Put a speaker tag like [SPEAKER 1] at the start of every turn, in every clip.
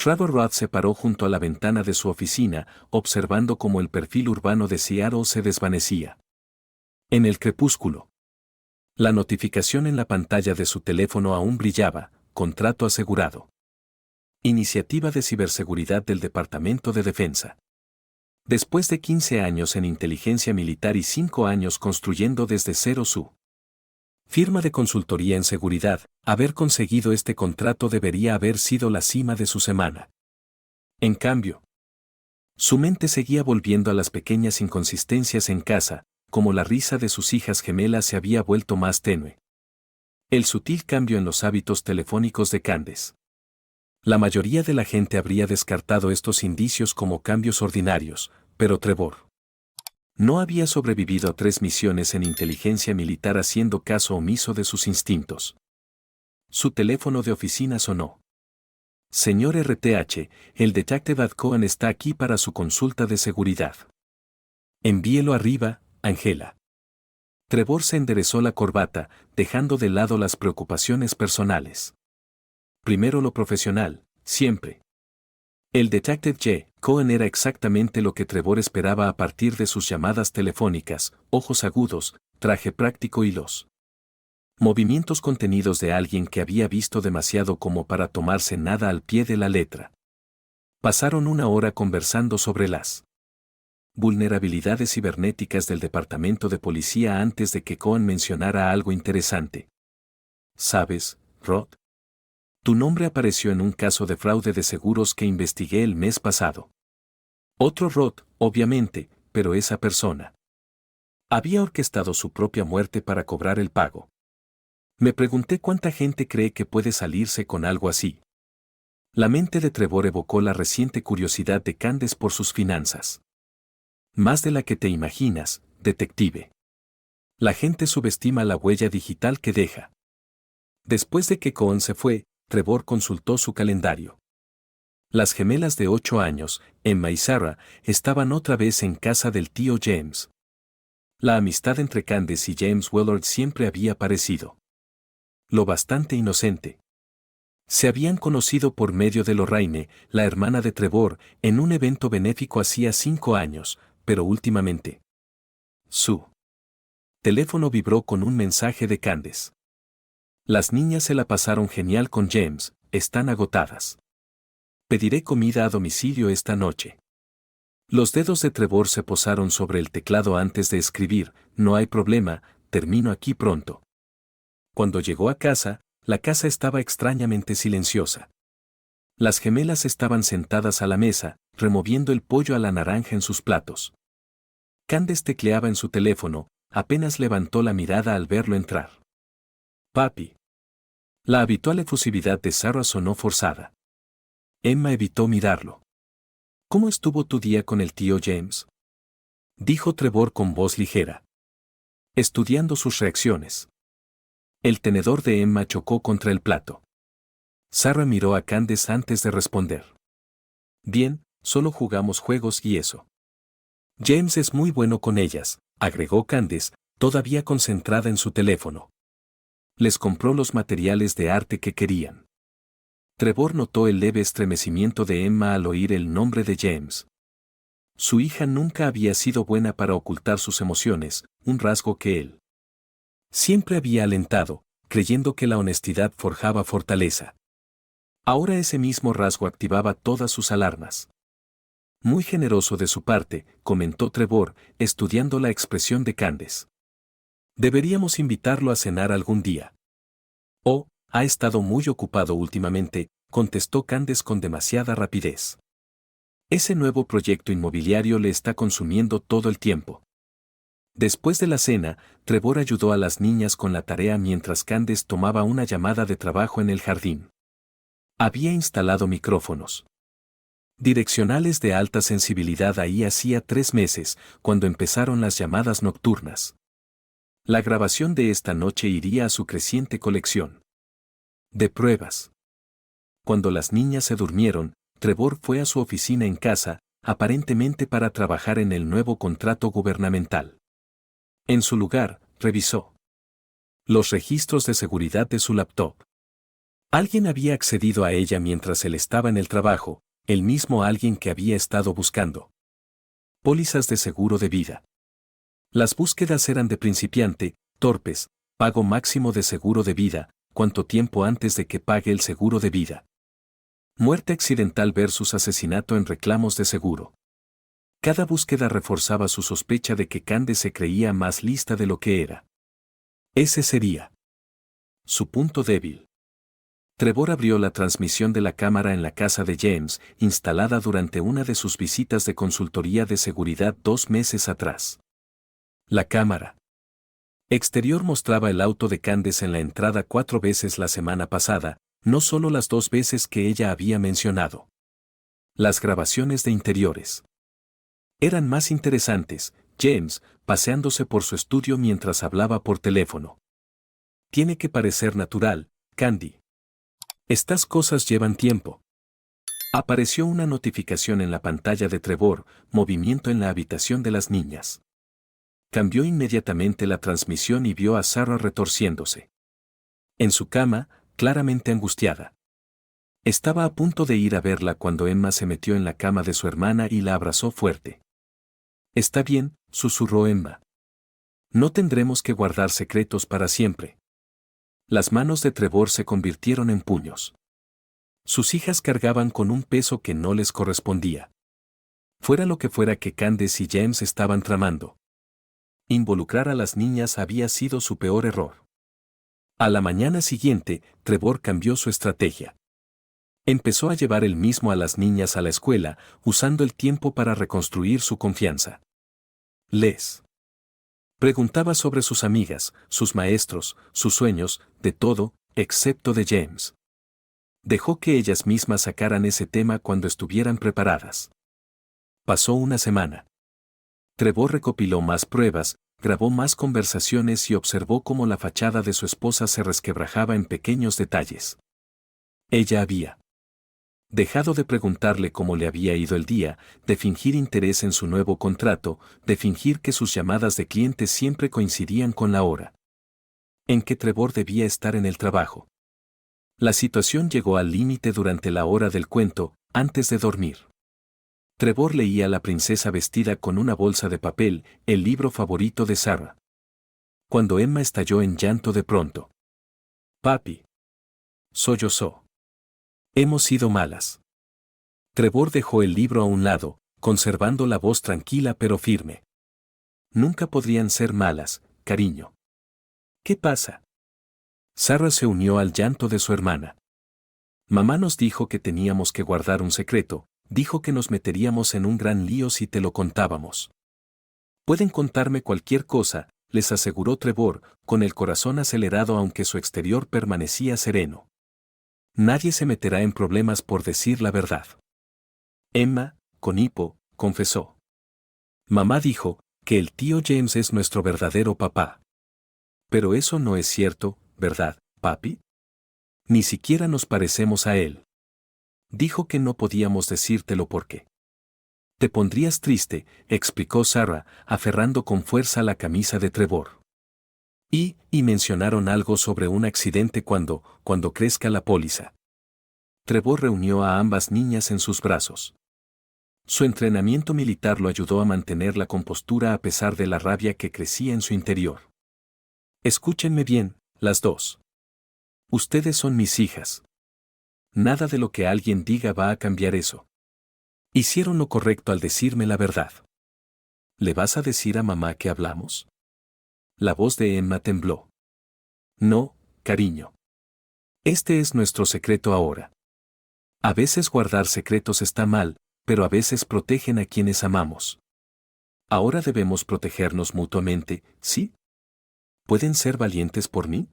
[SPEAKER 1] Trevor Roth se paró junto a la ventana de su oficina, observando cómo el perfil urbano de Seattle se desvanecía. En el crepúsculo. La notificación en la pantalla de su teléfono aún brillaba: contrato asegurado. Iniciativa de ciberseguridad del Departamento de Defensa. Después de 15 años en inteligencia militar y 5 años construyendo desde cero su firma de consultoría en seguridad, haber conseguido este contrato debería haber sido la cima de su semana. En cambio, su mente seguía volviendo a las pequeñas inconsistencias en casa, como la risa de sus hijas gemelas se había vuelto más tenue. El sutil cambio en los hábitos telefónicos de Candace. La mayoría de la gente habría descartado estos indicios como cambios ordinarios, pero Trevor no había sobrevivido a 3 misiones en inteligencia militar haciendo caso omiso de sus instintos. Su teléfono de oficina sonó. Señor RTH, el detective Ed Cohen está aquí para su consulta de seguridad. Envíelo arriba, Angela. Trevor se enderezó la corbata, dejando de lado las preocupaciones personales. Primero lo profesional, siempre. El detective J. Cohen era exactamente lo que Trevor esperaba a partir de sus llamadas telefónicas: ojos agudos, traje práctico y los movimientos contenidos de alguien que había visto demasiado como para tomarse nada al pie de la letra. Pasaron 1 hora conversando sobre las vulnerabilidades cibernéticas del departamento de policía antes de que Cohen mencionara algo interesante. ¿Sabes, Rod? Tu nombre apareció en un caso de fraude de seguros que investigué el mes pasado. Otro Rod, obviamente, pero esa persona había orquestado su propia muerte para cobrar el pago. Me pregunté cuánta gente cree que puede salirse con algo así. La mente de Trevor evocó la reciente curiosidad de Candace por sus finanzas. Más de la que te imaginas, detective. La gente subestima la huella digital que deja. Después de que Cohen se fue, Trevor consultó su calendario. Las gemelas de 8 años, Emma y Sarah, estaban otra vez en casa del tío James. La amistad entre Candace y James Willard siempre había parecido lo bastante inocente. Se habían conocido por medio de Lorraine, la hermana de Trevor, en un evento benéfico hacía 5 años, pero últimamente su teléfono vibró con un mensaje de Candace. Las niñas se la pasaron genial con James, están agotadas. Pediré comida a domicilio esta noche. Los dedos de Trevor se posaron sobre el teclado antes de escribir: no hay problema, termino aquí pronto. Cuando llegó a casa, la casa estaba extrañamente silenciosa. Las gemelas estaban sentadas a la mesa, removiendo el pollo a la naranja en sus platos. Candace tecleaba en su teléfono, apenas levantó la mirada al verlo entrar. Papi. La habitual efusividad de Sarah sonó forzada. Emma evitó mirarlo. ¿Cómo estuvo tu día con el tío James?, dijo Trevor con voz ligera, estudiando sus reacciones. El tenedor de Emma chocó contra el plato. Sarah miró a Candace antes de responder. Bien, solo jugamos juegos y eso. James es muy bueno con ellas, agregó Candace, todavía concentrada en su teléfono. Les compró los materiales de arte que querían. Trevor notó el leve estremecimiento de Emma al oír el nombre de James. Su hija nunca había sido buena para ocultar sus emociones, un rasgo que él siempre había alentado, creyendo que la honestidad forjaba fortaleza. Ahora ese mismo rasgo activaba todas sus alarmas. Muy generoso de su parte, comentó Trevor, estudiando la expresión de Candace. Deberíamos invitarlo a cenar algún día. Oh, ha estado muy ocupado últimamente, contestó Candace con demasiada rapidez. Ese nuevo proyecto inmobiliario le está consumiendo todo el tiempo. Después de la cena, Trevor ayudó a las niñas con la tarea mientras Candace tomaba una llamada de trabajo en el jardín. Había instalado micrófonos direccionales de alta sensibilidad ahí hacía 3 meses, cuando empezaron las llamadas nocturnas. La grabación de esta noche iría a su creciente colección de pruebas. Cuando las niñas se durmieron, Trevor fue a su oficina en casa, aparentemente para trabajar en el nuevo contrato gubernamental. En su lugar, revisó los registros de seguridad de su laptop. Alguien había accedido a ella mientras él estaba en el trabajo, el mismo alguien que había estado buscando pólizas de seguro de vida. Las búsquedas eran de principiante, torpes, pago máximo de seguro de vida, cuánto tiempo antes de que pague el seguro de vida. Muerte accidental versus asesinato en reclamos de seguro. Cada búsqueda reforzaba su sospecha de que Candace se creía más lista de lo que era. Ese sería su punto débil. Trevor abrió la transmisión de la cámara en la casa de James, instalada durante una de sus visitas de consultoría de seguridad 2 meses atrás. La cámara exterior mostraba el auto de Candace en la entrada 4 veces la semana pasada, no solo las 2 veces que ella había mencionado. Las grabaciones de interiores eran más interesantes, James, paseándose por su estudio mientras hablaba por teléfono. Tiene que parecer natural, Candy. Estas cosas llevan tiempo. Apareció una notificación en la pantalla de Trevor, movimiento en la habitación de las niñas. Cambió inmediatamente la transmisión y vio a Sarah retorciéndose en su cama, claramente angustiada. Estaba a punto de ir a verla cuando Emma se metió en la cama de su hermana y la abrazó fuerte. «Está bien», susurró Emma. «No tendremos que guardar secretos para siempre». Las manos de Trevor se convirtieron en puños. Sus hijas cargaban con un peso que no les correspondía. Fuera lo que fuera que Candace y James estaban tramando, involucrar a las niñas había sido su peor error. A la mañana siguiente, Trevor cambió su estrategia. Empezó a llevar él mismo a las niñas a la escuela, usando el tiempo para reconstruir su confianza. Les preguntaba sobre sus amigas, sus maestros, sus sueños, de todo, excepto de James. Dejó que ellas mismas sacaran ese tema cuando estuvieran preparadas. Pasó una semana. Trevor recopiló más pruebas, grabó más conversaciones y observó cómo la fachada de su esposa se resquebrajaba en pequeños detalles. Ella había dejado de preguntarle cómo le había ido el día, de fingir interés en su nuevo contrato, de fingir que sus llamadas de clientes siempre coincidían con la hora en que Trevor debía estar en el trabajo. La situación llegó al límite durante la hora del cuento, antes de dormir. Trevor leía a la princesa vestida con una bolsa de papel, el libro favorito de Sarah. Cuando Emma estalló en llanto de pronto. «Papi», sollozó. «Hemos sido malas». Trevor dejó el libro a un lado, conservando la voz tranquila pero firme. «Nunca podrían ser malas, cariño». «¿Qué pasa?» Sarah se unió al llanto de su hermana. «Mamá nos dijo que teníamos que guardar un secreto, dijo que nos meteríamos en un gran lío si te lo contábamos». «Pueden contarme cualquier cosa», les aseguró Trevor, con el corazón acelerado aunque su exterior permanecía sereno. «Nadie se meterá en problemas por decir la verdad». Emma, con hipo, confesó. «Mamá dijo que el tío James es nuestro verdadero papá». «Pero eso no es cierto, ¿verdad, papi? Ni siquiera nos parecemos a él». «Dijo que no podíamos decírtelo porque te pondrías triste», explicó Sarah, aferrando con fuerza la camisa de Trevor. Y mencionaron algo sobre un accidente cuando crezca la póliza». Trevor reunió a ambas niñas en sus brazos. Su entrenamiento militar lo ayudó a mantener la compostura a pesar de la rabia que crecía en su interior. «Escúchenme bien, las dos. Ustedes son mis hijas. Nada de lo que alguien diga va a cambiar eso. Hicieron lo correcto al decirme la verdad». «¿Le vas a decir a mamá que hablamos?» La voz de Emma tembló. «No, cariño. Este es nuestro secreto ahora. A veces guardar secretos está mal, pero a veces protegen a quienes amamos. Ahora debemos protegernos mutuamente, ¿sí? ¿Pueden ser valientes por mí?»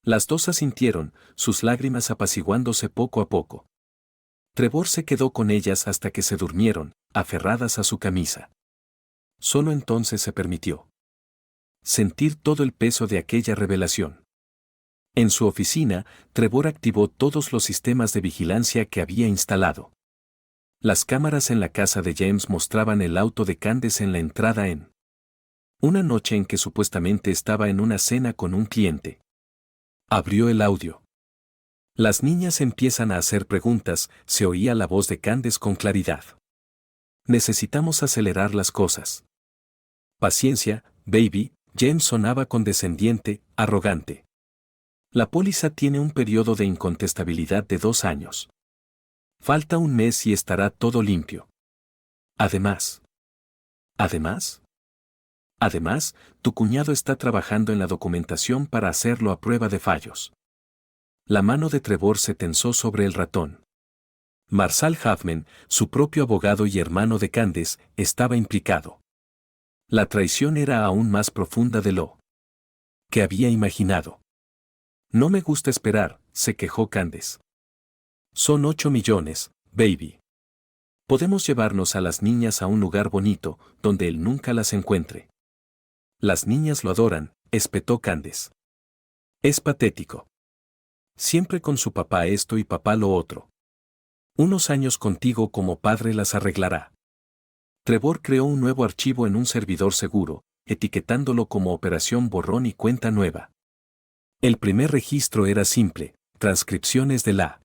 [SPEAKER 1] Las dos asintieron, sus lágrimas apaciguándose poco a poco. Trevor se quedó con ellas hasta que se durmieron, aferradas a su camisa. Solo entonces se permitió sentir todo el peso de aquella revelación. En su oficina, Trevor activó todos los sistemas de vigilancia que había instalado. Las cámaras en la casa de James mostraban el auto de Candace en la entrada en una noche en que supuestamente estaba en una cena con un cliente. Abrió el audio. Las niñas empiezan a hacer preguntas, se oía la voz de Candace con claridad. Necesitamos acelerar las cosas. Paciencia, baby, James sonaba condescendiente, arrogante. La póliza tiene un periodo de incontestabilidad de 2 años. Falta un mes y estará todo limpio. Además, tu cuñado está trabajando en la documentación para hacerlo a prueba de fallos. La mano de Trevor se tensó sobre el ratón. Marshall Huffman, su propio abogado y hermano de Candace, estaba implicado. La traición era aún más profunda de lo que había imaginado. No me gusta esperar, se quejó Candace. Son 8 millones, baby. Podemos llevarnos a las niñas a un lugar bonito, donde él nunca las encuentre. Las niñas lo adoran, espetó Candace. Es patético. Siempre con su papá esto y papá lo otro. Unos años contigo como padre las arreglará. Trevor creó un nuevo archivo en un servidor seguro, etiquetándolo como Operación Borrón y Cuenta Nueva. El primer registro era simple, transcripciones de la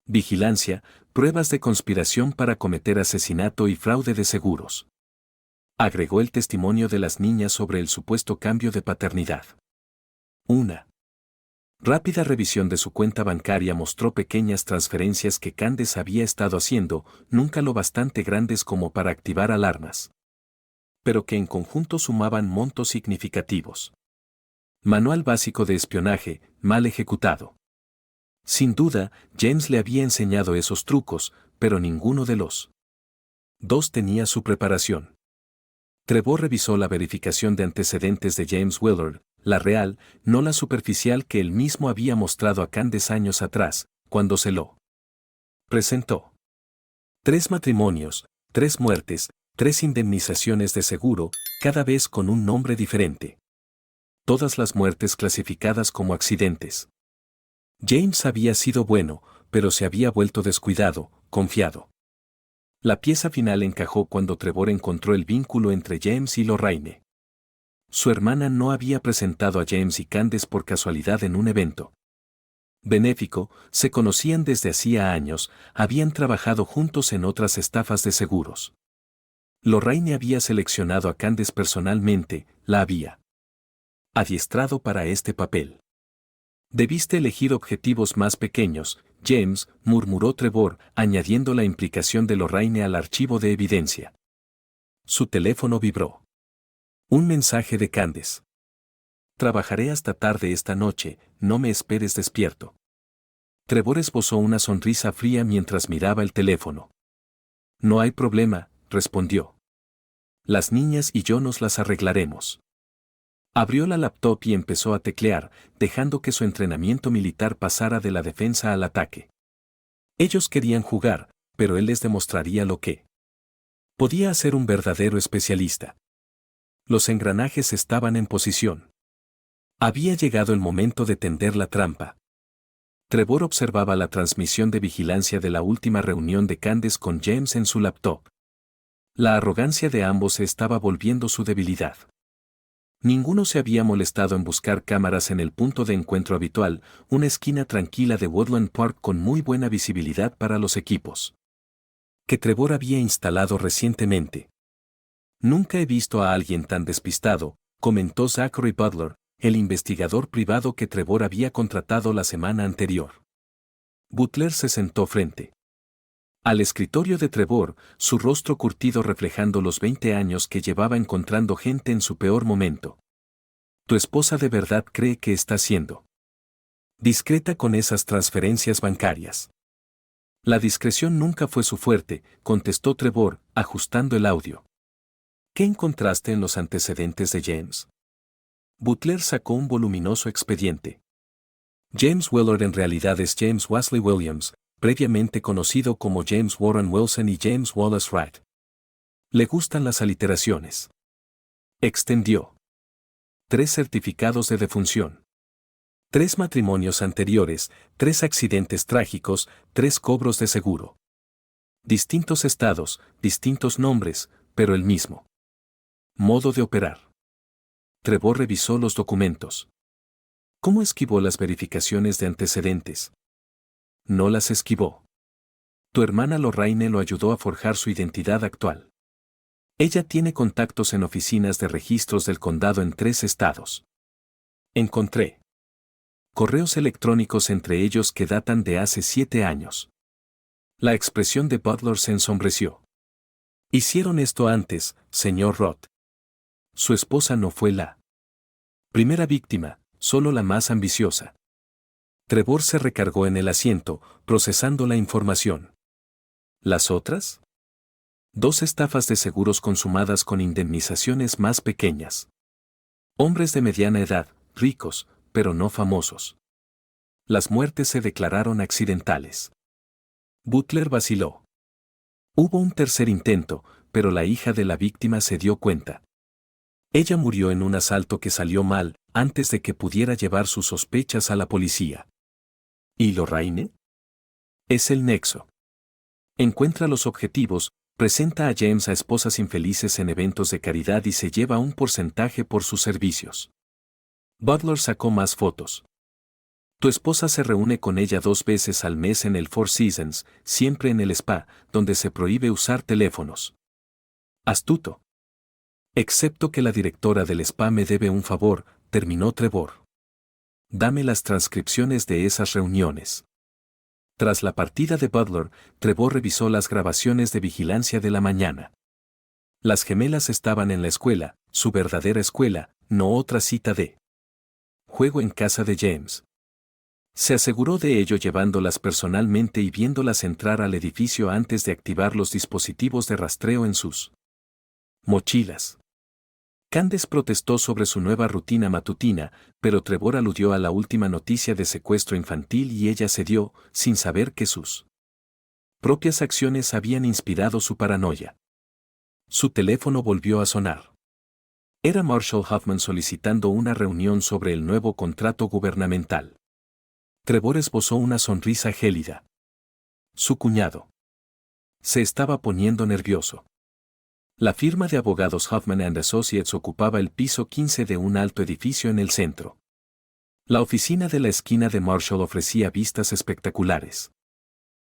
[SPEAKER 1] vigilancia, pruebas de conspiración para cometer asesinato y fraude de seguros. Agregó el testimonio de las niñas sobre el supuesto cambio de paternidad. Una rápida revisión de su cuenta bancaria mostró pequeñas transferencias que Candace había estado haciendo, nunca lo bastante grandes como para activar alarmas, pero que en conjunto sumaban montos significativos. Manual básico de espionaje, mal ejecutado. Sin duda, James le había enseñado esos trucos, pero ninguno de los dos tenía su preparación. Trevor revisó la verificación de antecedentes de James Willard, la real, no la superficial que él mismo había mostrado a Candace años atrás, cuando se lo presentó. 3 matrimonios, 3 muertes, 3 indemnizaciones de seguro, cada vez con un nombre diferente. Todas las muertes clasificadas como accidentes. James había sido bueno, pero se había vuelto descuidado, confiado. La pieza final encajó cuando Trevor encontró el vínculo entre James y Lorraine. Su hermana no había presentado a James y Candace por casualidad en un evento benéfico, se conocían desde hacía años, habían trabajado juntos en otras estafas de seguros. Lorraine había seleccionado a Candace personalmente, la había adiestrado para este papel. Debiste elegir objetivos más pequeños, James, murmuró Trevor, añadiendo la implicación de Lorraine al archivo de evidencia. Su teléfono vibró. Un mensaje de Candace. Trabajaré hasta tarde esta noche, no me esperes despierto. Trevor esbozó una sonrisa fría mientras miraba el teléfono. No hay problema, respondió. Las niñas y yo nos las arreglaremos. Abrió la laptop y empezó a teclear, dejando que su entrenamiento militar pasara de la defensa al ataque. Ellos querían jugar, pero él les demostraría lo que podía hacer un verdadero especialista. Los engranajes estaban en posición. Había llegado el momento de tender la trampa. Trevor observaba la transmisión de vigilancia de la última reunión de Candace con James en su laptop. La arrogancia de ambos se estaba volviendo su debilidad. Ninguno se había molestado en buscar cámaras en el punto de encuentro habitual, una esquina tranquila de Woodland Park con muy buena visibilidad para los equipos que Trevor había instalado recientemente. Nunca he visto a alguien tan despistado, comentó Zachary Butler, el investigador privado que Trevor había contratado la semana anterior. Butler se sentó frente al escritorio de Trevor, su rostro curtido reflejando los 20 años que llevaba encontrando gente en su peor momento. Tu esposa de verdad cree que está siendo discreta con esas transferencias bancarias. La discreción nunca fue su fuerte, contestó Trevor, ajustando el audio. ¿Qué encontraste en los antecedentes de James? Butler sacó un voluminoso expediente. James Willard en realidad es James Wesley Williams, previamente conocido como James Warren Wilson y James Wallace Wright. Le gustan las aliteraciones. Extendió. 3 certificados de defunción. 3 matrimonios anteriores, 3 accidentes trágicos, 3 cobros de seguro. Distintos estados, distintos nombres, pero el mismo modo de operar. Trevor revisó los documentos. ¿Cómo esquivó las verificaciones de antecedentes? no las esquivó. Tu hermana Lorraine lo ayudó a forjar su identidad actual. Ella tiene contactos en oficinas de registros del condado en 3 estados. Encontré correos electrónicos entre ellos que datan de hace 7 años. La expresión de Butler se ensombreció. Hicieron esto antes, señor Roth. Su esposa no fue la primera víctima, solo la más ambiciosa. Trevor se recargó en el asiento, procesando la información. ¿Las otras? 2 estafas de seguros consumadas con indemnizaciones más pequeñas. Hombres de mediana edad, ricos, pero no famosos. Las muertes se declararon accidentales. Butler vaciló. Hubo un tercer intento, pero la hija de la víctima se dio cuenta. Ella murió en un asalto que salió mal, antes de que pudiera llevar sus sospechas a la policía. ¿Y Lorraine? Es el nexo. Encuentra los objetivos, presenta a James a esposas infelices en eventos de caridad y se lleva un porcentaje por sus servicios. Butler sacó más fotos. Tu esposa se reúne con ella 2 veces al mes en el Four Seasons, siempre en el spa, donde se prohíbe usar teléfonos. Astuto. Excepto que la directora del spa me debe un favor, terminó Trevor. Dame las transcripciones de esas reuniones. Tras la partida de Butler, Trevor revisó las grabaciones de vigilancia de la mañana. Las gemelas estaban en la escuela, su verdadera escuela, no otra cita de juego en casa de James. Se aseguró de ello llevándolas personalmente y viéndolas entrar al edificio antes de activar los dispositivos de rastreo en sus mochilas. Candace protestó sobre su nueva rutina matutina, pero Trevor aludió a la última noticia de secuestro infantil y ella cedió, sin saber que sus propias acciones habían inspirado su paranoia. Su teléfono volvió a sonar. Era Marshall Huffman solicitando una reunión sobre el nuevo contrato gubernamental. Trevor esbozó una sonrisa gélida. Su cuñado se estaba poniendo nervioso. La firma de abogados Huffman & Associates ocupaba el piso 15 de un alto edificio en el centro. La oficina de la esquina de Marshall ofrecía vistas espectaculares.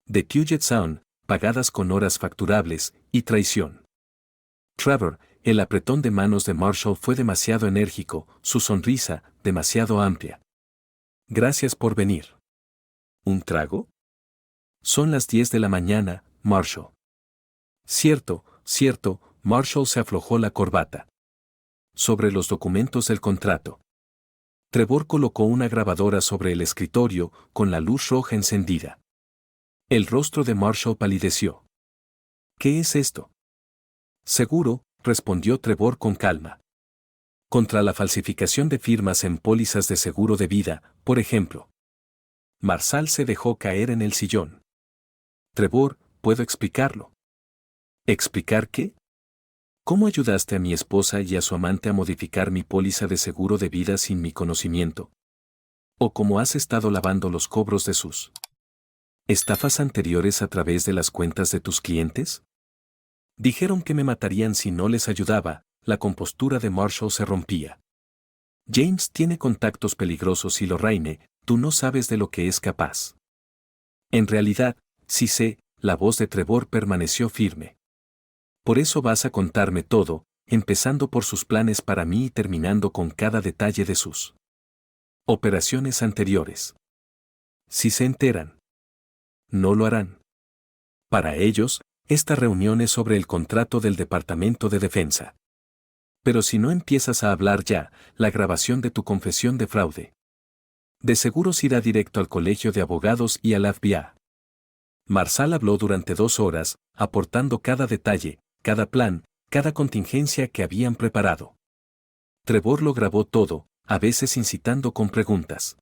[SPEAKER 1] De Puget Sound, pagadas con horas facturables, y traición. Trevor, el apretón de manos de Marshall fue demasiado enérgico, su sonrisa, demasiado amplia. Gracias por venir. ¿Un trago? Son las 10 de la mañana, Marshall. Cierto, Marshall se aflojó la corbata. Sobre los documentos del contrato. Trevor colocó una grabadora sobre el escritorio, con la luz roja encendida. El rostro de Marshall palideció. ¿Qué es esto? Seguro, respondió Trevor con calma. Contra la falsificación de firmas en pólizas de seguro de vida, por ejemplo. Marshall se dejó caer en el sillón. Trevor, ¿puedo explicarlo? ¿Explicar qué? ¿Cómo ayudaste a mi esposa y a su amante a modificar mi póliza de seguro de vida sin mi conocimiento? ¿O cómo has estado lavando los cobros de sus estafas anteriores a través de las cuentas de tus clientes? Dijeron que me matarían si no les ayudaba. La compostura de Marshall se rompía. James tiene contactos peligrosos y Lorraine, tú no sabes de lo que es capaz. En realidad, sí sé, la voz de Trevor permaneció firme. Por eso vas a contarme todo, empezando por sus planes para mí y terminando con cada detalle de sus operaciones anteriores. Si se enteran, no lo harán. Para ellos, esta reunión es sobre el contrato del Departamento de Defensa. Pero si no empiezas a hablar ya, la grabación de tu confesión de fraude de seguros irá directo al Colegio de Abogados y al FBI. Marshall habló durante 2 horas, aportando cada detalle, cada plan, cada contingencia que habían preparado. Trevor lo grabó todo, a veces incitando con preguntas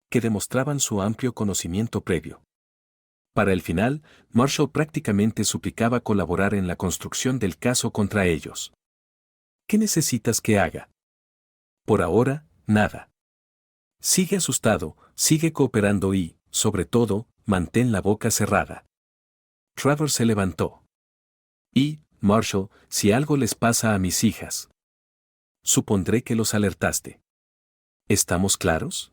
[SPEAKER 1] que demostraban su amplio conocimiento previo. Para el final, Marshall prácticamente suplicaba colaborar en la construcción del caso contra ellos. ¿Qué necesitas que haga? Por ahora, nada. Sigue asustado, sigue cooperando y, sobre todo, mantén la boca cerrada. Trevor se levantó. Y, Marshall, si algo les pasa a mis hijas, supondré que los alertaste. ¿Estamos claros?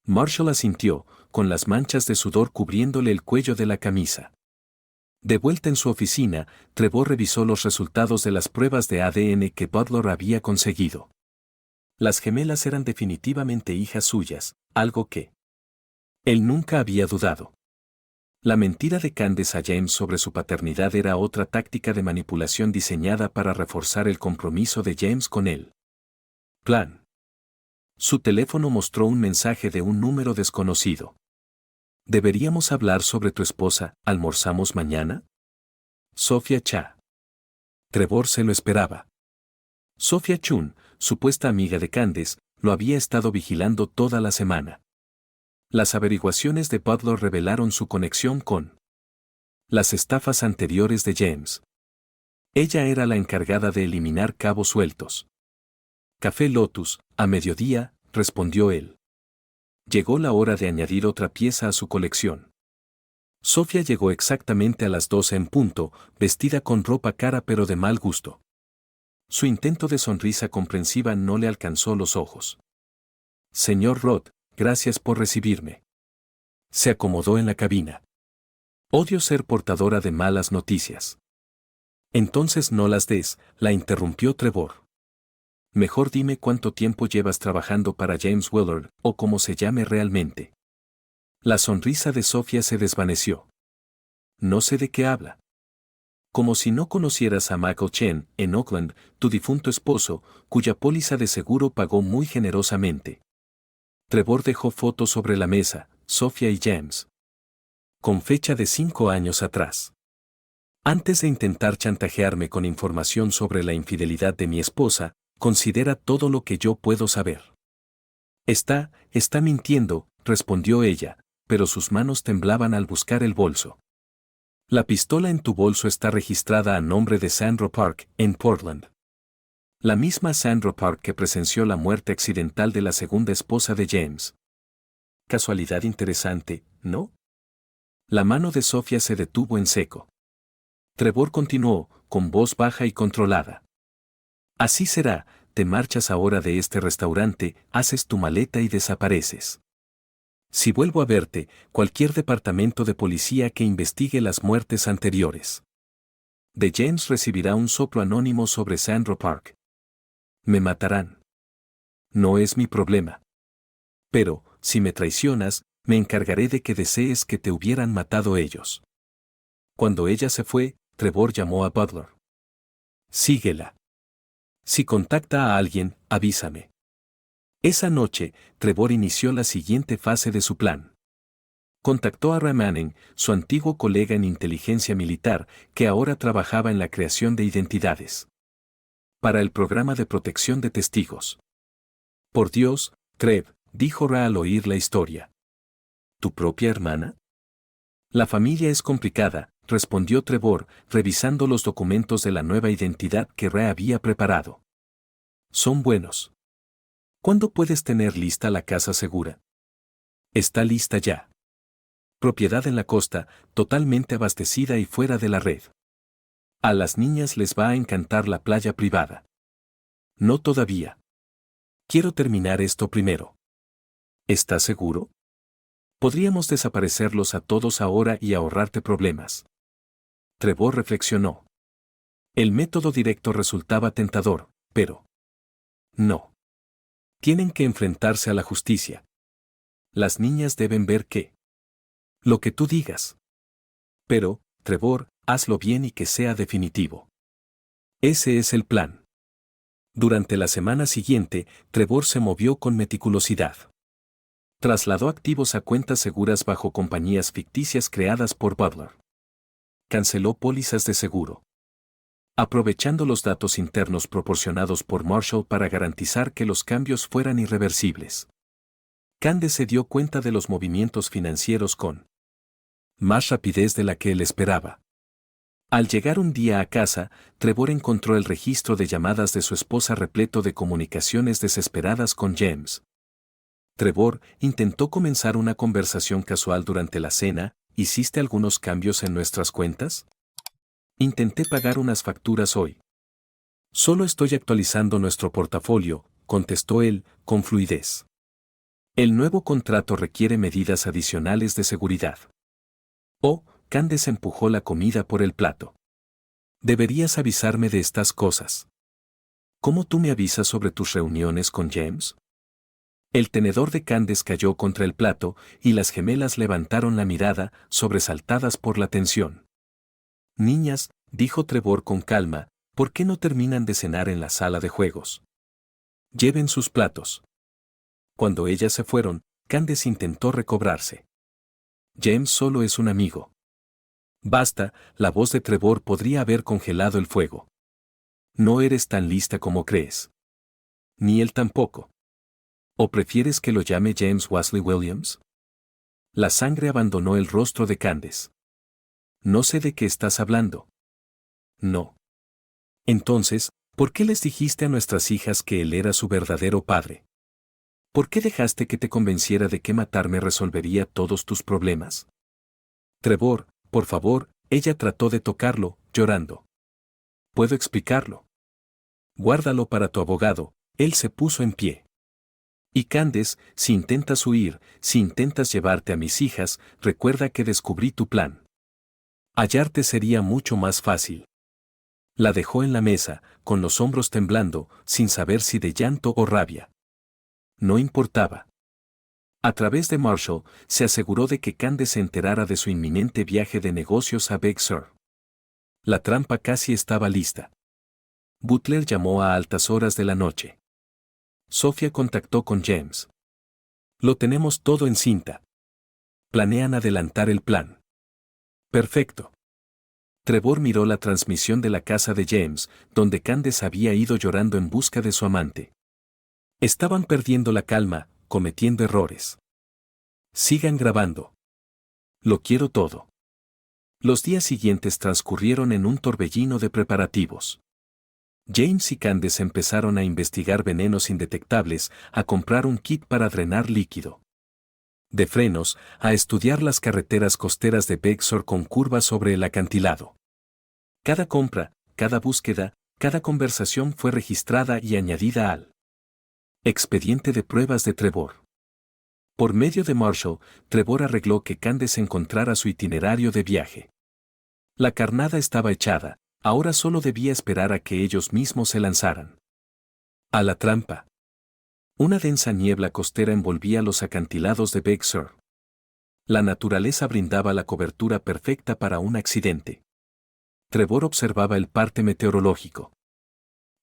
[SPEAKER 1] Marshall asintió, con las manchas de sudor cubriéndole el cuello de la camisa. De vuelta en su oficina, Trevor revisó los resultados de las pruebas de ADN que Butler había conseguido. Las gemelas eran definitivamente hijas suyas, algo que él nunca había dudado. La mentira de Candace a James sobre su paternidad era otra táctica de manipulación diseñada para reforzar el compromiso de James con él. Plan. Su teléfono mostró un mensaje de un número desconocido. ¿Deberíamos hablar sobre tu esposa? ¿Almorzamos mañana? Sophia Cha. Trevor se lo esperaba. Sophia Chun, supuesta amiga de Candace, lo había estado vigilando toda la semana. Las averiguaciones de Butler revelaron su conexión con las estafas anteriores de James. Ella era la encargada de eliminar cabos sueltos. Café Lotus, a mediodía, respondió él. Llegó la hora de añadir otra pieza a su colección. Sophia llegó exactamente a las 12 en punto, vestida con ropa cara pero de mal gusto. Su intento de sonrisa comprensiva no le alcanzó los ojos. Señor Roth, gracias por recibirme. Se acomodó en la cabina. Odio ser portadora de malas noticias. Entonces no las des, la interrumpió Trevor. Mejor dime cuánto tiempo llevas trabajando para James Willard, o como se llame realmente. La sonrisa de Sophia se desvaneció. No sé de qué habla. Como si no conocieras a Michael Chen, en Oakland, tu difunto esposo, cuya póliza de seguro pagó muy generosamente. Trevor dejó fotos sobre la mesa, Sophia y James. Con fecha de 5 años atrás. Antes de intentar chantajearme con información sobre la infidelidad de mi esposa, considera todo lo que yo puedo saber. Está mintiendo, respondió ella, pero sus manos temblaban al buscar el bolso. La pistola en tu bolso está registrada a nombre de Sandra Park, en Portland. La misma Sandra Park que presenció la muerte accidental de la segunda esposa de James. Casualidad interesante, ¿no? La mano de Sophia se detuvo en seco. Trevor continuó, con voz baja y controlada. Así será, te marchas ahora de este restaurante, haces tu maleta y desapareces. Si vuelvo a verte, cualquier departamento de policía que investigue las muertes anteriores de James recibirá un soplo anónimo sobre Sandra Park. Me matarán. No es mi problema. Pero, si me traicionas, me encargaré de que desees que te hubieran matado ellos. Cuando ella se fue, Trevor llamó a Butler. Síguela. Si contacta a alguien, avísame. Esa noche, Trevor inició la siguiente fase de su plan. Contactó a Ray Manning, su antiguo colega en inteligencia militar, que ahora trabajaba en la creación de identidades para el programa de protección de testigos. Por Dios, Trev, dijo Ray al oír la historia. ¿Tu propia hermana? La familia es complicada, respondió Trevor, revisando los documentos de la nueva identidad que Ray había preparado. Son buenos. ¿Cuándo puedes tener lista la casa segura? Está lista ya. Propiedad en la costa, totalmente abastecida y fuera de la red. A las niñas les va a encantar la playa privada. No todavía. Quiero terminar esto primero. ¿Estás seguro? Podríamos desaparecerlos a todos ahora y ahorrarte problemas. Trevor reflexionó. El método directo resultaba tentador, pero no. Tienen que enfrentarse a la justicia. Las niñas deben ver que lo que tú digas. Pero, Trevor, hazlo bien y que sea definitivo. Ese es el plan. Durante la semana siguiente, Trevor se movió con meticulosidad. Trasladó activos a cuentas seguras bajo compañías ficticias creadas por Butler. Canceló pólizas de seguro. Aprovechando los datos internos proporcionados por Marshall para garantizar que los cambios fueran irreversibles. Candace se dio cuenta de los movimientos financieros con más rapidez de la que él esperaba. Al llegar un día a casa, Trevor encontró el registro de llamadas de su esposa repleto de comunicaciones desesperadas con James. Trevor intentó comenzar una conversación casual durante la cena. ¿Hiciste algunos cambios en nuestras cuentas? Intenté pagar unas facturas hoy. Solo estoy actualizando nuestro portafolio, contestó él, con fluidez. El nuevo contrato requiere medidas adicionales de seguridad. Oh, Candace empujó la comida por el plato. Deberías avisarme de estas cosas. ¿Cómo tú me avisas sobre tus reuniones con James? El tenedor de Candace cayó contra el plato y las gemelas levantaron la mirada, sobresaltadas por la tensión. Niñas, dijo Trevor con calma, ¿por qué no terminan de cenar en la sala de juegos? Lleven sus platos. Cuando ellas se fueron, Candace intentó recobrarse. James solo es un amigo. Basta, la voz de Trevor podría haber congelado el fuego. No eres tan lista como crees. Ni él tampoco. ¿O prefieres que lo llame James Wesley Williams? La sangre abandonó el rostro de Candace. No sé de qué estás hablando. No. Entonces, ¿por qué les dijiste a nuestras hijas que él era su verdadero padre? ¿Por qué dejaste que te convenciera de que matarme resolvería todos tus problemas? Trevor, por favor, ella trató de tocarlo, llorando. ¿Puedo explicarlo? Guárdalo para tu abogado, él se puso en pie. Y Candace, si intentas huir, si intentas llevarte a mis hijas, recuerda que descubrí tu plan. Hallarte sería mucho más fácil. La dejó en la mesa, con los hombros temblando, sin saber si de llanto o rabia. No importaba. A través de Marshall, se aseguró de que Candace se enterara de su inminente viaje de negocios a Big Sur. La trampa casi estaba lista. Butler llamó a altas horas de la noche. Sofía contactó con James. Lo tenemos todo en cinta. Planean adelantar el plan. Perfecto. Trevor miró la transmisión de la casa de James, donde Candace había ido llorando en busca de su amante. Estaban perdiendo la calma, cometiendo errores. Sigan grabando. Lo quiero todo. Los días siguientes transcurrieron en un torbellino de preparativos. James y Candace empezaron a investigar venenos indetectables, a comprar un kit para drenar líquido de frenos, a estudiar las carreteras costeras de Bexor con curvas sobre el acantilado. Cada compra, cada búsqueda, cada conversación fue registrada y añadida al expediente de pruebas de Trevor. Por medio de Marshall, Trevor arregló que Candace encontrara su itinerario de viaje. La carnada estaba echada, ahora solo debía esperar a que ellos mismos se lanzaran a la trampa. Una densa niebla costera envolvía los acantilados de Big Sur. La naturaleza brindaba la cobertura perfecta para un accidente. Trevor observaba el parte meteorológico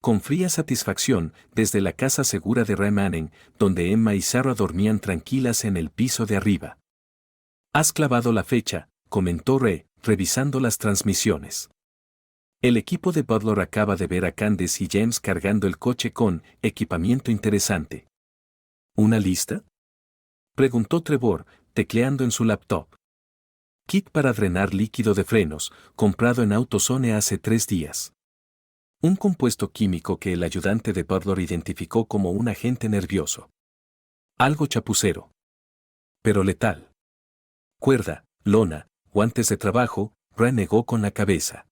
[SPEAKER 1] con fría satisfacción desde la casa segura de Ray Manning, donde Emma y Sarah dormían tranquilas en el piso de arriba. Has clavado la fecha, comentó Ray, revisando las transmisiones. El equipo de Butler acaba de ver a Candace y James cargando el coche con equipamiento interesante. ¿Una lista? Preguntó Trevor, tecleando en su laptop. Kit para drenar líquido de frenos, comprado en AutoZone hace 3 días. Un compuesto químico que el ayudante de Butler identificó como un agente nervioso. Algo chapucero. Pero letal. Cuerda, lona, guantes de trabajo, Ray negó con la cabeza.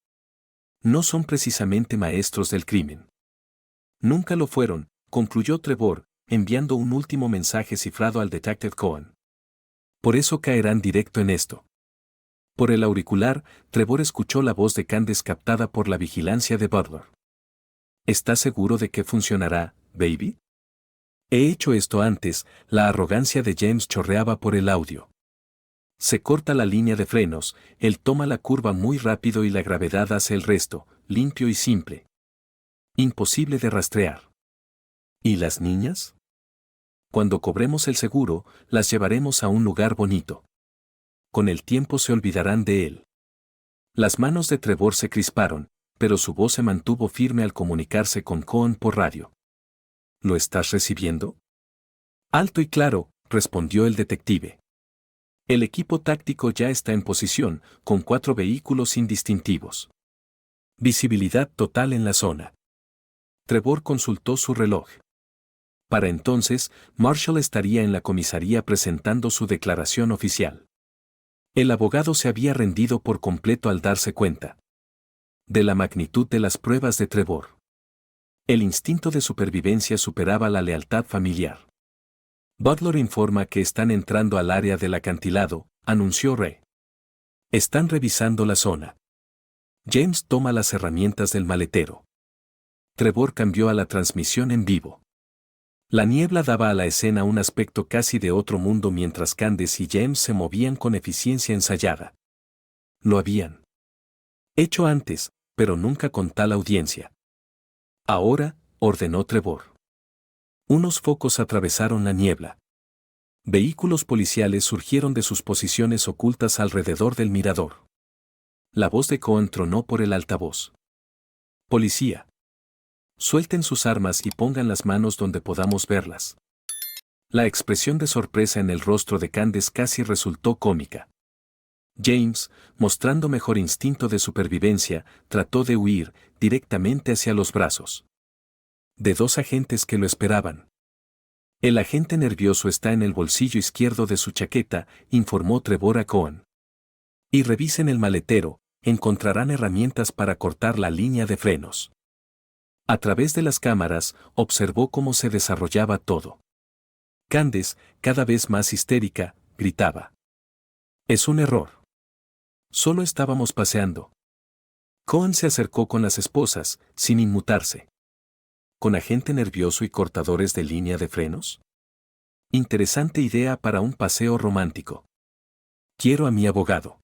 [SPEAKER 1] No son precisamente maestros del crimen. Nunca lo fueron, concluyó Trevor, enviando un último mensaje cifrado al Detective Cohen. Por eso caerán directo en esto. Por el auricular, Trevor escuchó la voz de Candace captada por la vigilancia de Butler. ¿Estás seguro de que funcionará, baby? He hecho esto antes, la arrogancia de James chorreaba por el audio. Se corta la línea de frenos, él toma la curva muy rápido y la gravedad hace el resto, limpio y simple. Imposible de rastrear. ¿Y las niñas? Cuando cobremos el seguro, las llevaremos a un lugar bonito. Con el tiempo se olvidarán de él. Las manos de Trevor se crisparon, pero su voz se mantuvo firme al comunicarse con Cohen por radio. ¿Lo estás recibiendo? Alto y claro, respondió el detective. El equipo táctico ya está en posición, con 4 vehículos indistintivos. Visibilidad total en la zona. Trevor consultó su reloj. Para entonces, Marshall estaría en la comisaría presentando su declaración oficial. El abogado se había rendido por completo al darse cuenta de la magnitud de las pruebas de Trevor. El instinto de supervivencia superaba la lealtad familiar. Butler informa que están entrando al área del acantilado, anunció Ray. Están revisando la zona. James toma las herramientas del maletero. Trevor cambió a la transmisión en vivo. La niebla daba a la escena un aspecto casi de otro mundo mientras Candace y James se movían con eficiencia ensayada. Lo habían hecho antes, pero nunca con tal audiencia. Ahora, ordenó Trevor. Unos focos atravesaron la niebla. Vehículos policiales surgieron de sus posiciones ocultas alrededor del mirador. La voz de Cohen tronó por el altavoz. Policía. Suelten sus armas y pongan las manos donde podamos verlas. La expresión de sorpresa en el rostro de Candace casi resultó cómica. James, mostrando mejor instinto de supervivencia, trató de huir directamente hacia los brazos de dos agentes que lo esperaban. El agente nervioso está en el bolsillo izquierdo de su chaqueta, informó Trevor a Cohen. Y revisen el maletero, encontrarán herramientas para cortar la línea de frenos. A través de las cámaras, observó cómo se desarrollaba todo. Candace, cada vez más histérica, gritaba. Es un error. Solo estábamos paseando. Cohen se acercó con las esposas, sin inmutarse. ¿Con agente nervioso y cortadores de línea de frenos? Interesante idea para un paseo romántico. Quiero a mi abogado.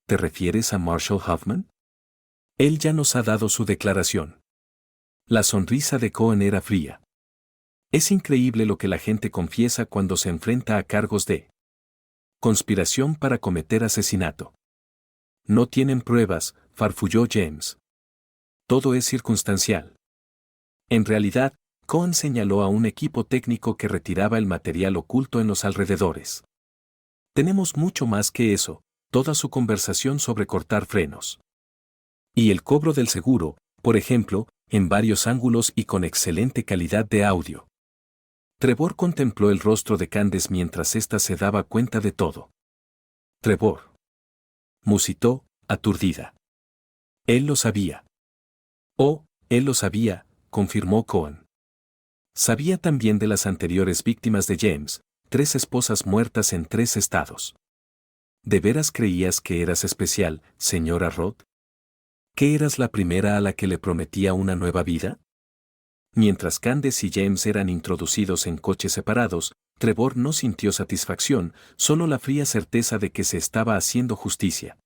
[SPEAKER 1] ¿Te refieres a Marshall Huffman? Él ya nos ha dado su declaración. La sonrisa de Cohen era fría. Es increíble lo que la gente confiesa cuando se enfrenta a cargos de conspiración para cometer asesinato. No tienen pruebas, farfulló James. Todo es circunstancial. En realidad, Cohen señaló a un equipo técnico que retiraba el material oculto en los alrededores. Tenemos mucho más que eso, toda su conversación sobre cortar frenos. Y el cobro del seguro, por ejemplo, en varios ángulos y con excelente calidad de audio. Trevor contempló el rostro de Candace mientras ésta se daba cuenta de todo. Trevor. Musitó, aturdida. Él lo sabía. Oh, él lo sabía, confirmó Cohen. Sabía también de las anteriores víctimas de James, 3 esposas muertas en 3 estados. ¿De veras creías que eras especial, señora Roth? ¿Que eras la primera a la que le prometía una nueva vida? Mientras Candace y James eran introducidos en coches separados, Trevor no sintió satisfacción, solo la fría certeza de que se estaba haciendo justicia.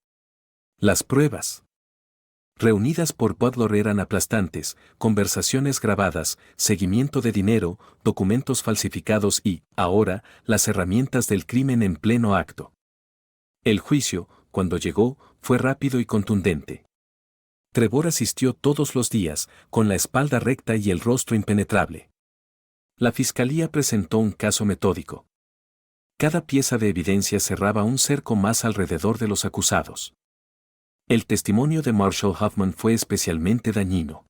[SPEAKER 1] Las pruebas reunidas por Butler eran aplastantes: conversaciones grabadas, seguimiento de dinero, documentos falsificados y, ahora, las herramientas del crimen en pleno acto. El juicio, cuando llegó, fue rápido y contundente. Trevor asistió todos los días, con la espalda recta y el rostro impenetrable. La fiscalía presentó un caso metódico. Cada pieza de evidencia cerraba un cerco más alrededor de los acusados. El testimonio de Marshall Huffman fue especialmente dañino.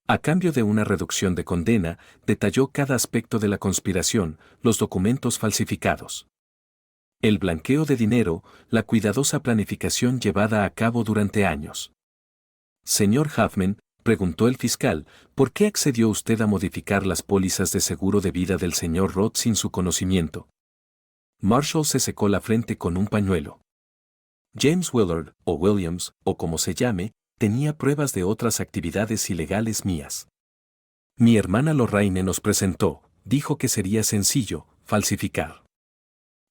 [SPEAKER 1] A cambio de una reducción de condena, detalló cada aspecto de la conspiración, los documentos falsificados, el blanqueo de dinero, la cuidadosa planificación llevada a cabo durante años. Señor Huffman, preguntó el fiscal, ¿por qué accedió usted a modificar las pólizas de seguro de vida del señor Roth sin su conocimiento? Marshall se secó la frente con un pañuelo. James Willard, o Williams, o como se llame, tenía pruebas de otras actividades ilegales mías. Mi hermana Lorraine nos presentó, dijo que sería sencillo, falsificar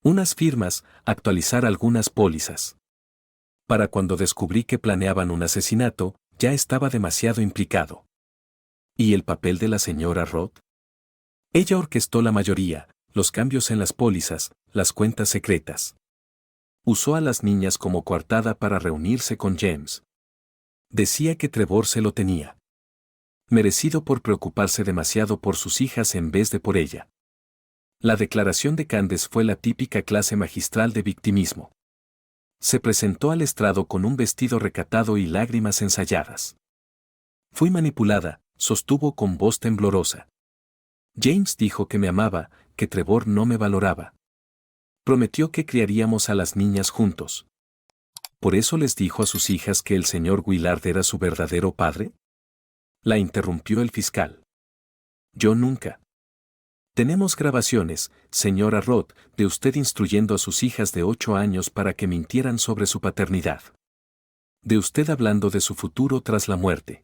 [SPEAKER 1] unas firmas, actualizar algunas pólizas. Para cuando descubrí que planeaban un asesinato, ya estaba demasiado implicado. ¿Y el papel de la señora Roth? Ella orquestó la mayoría, los cambios en las pólizas, las cuentas secretas. Usó a las niñas como coartada para reunirse con James. Decía que Trevor se lo tenía merecido por preocuparse demasiado por sus hijas en vez de por ella. La declaración de Candace fue la típica clase magistral de victimismo. Se presentó al estrado con un vestido recatado y lágrimas ensayadas. Fui manipulada, sostuvo con voz temblorosa. James dijo que me amaba, que Trevor no me valoraba. Prometió que criaríamos a las niñas juntos. ¿Por eso les dijo a sus hijas que el señor Willard era su verdadero padre? La interrumpió el fiscal. Yo nunca Tenemos grabaciones, señora Roth, de usted instruyendo a sus hijas de 8 años para que mintieran sobre su paternidad. De usted hablando de su futuro tras la muerte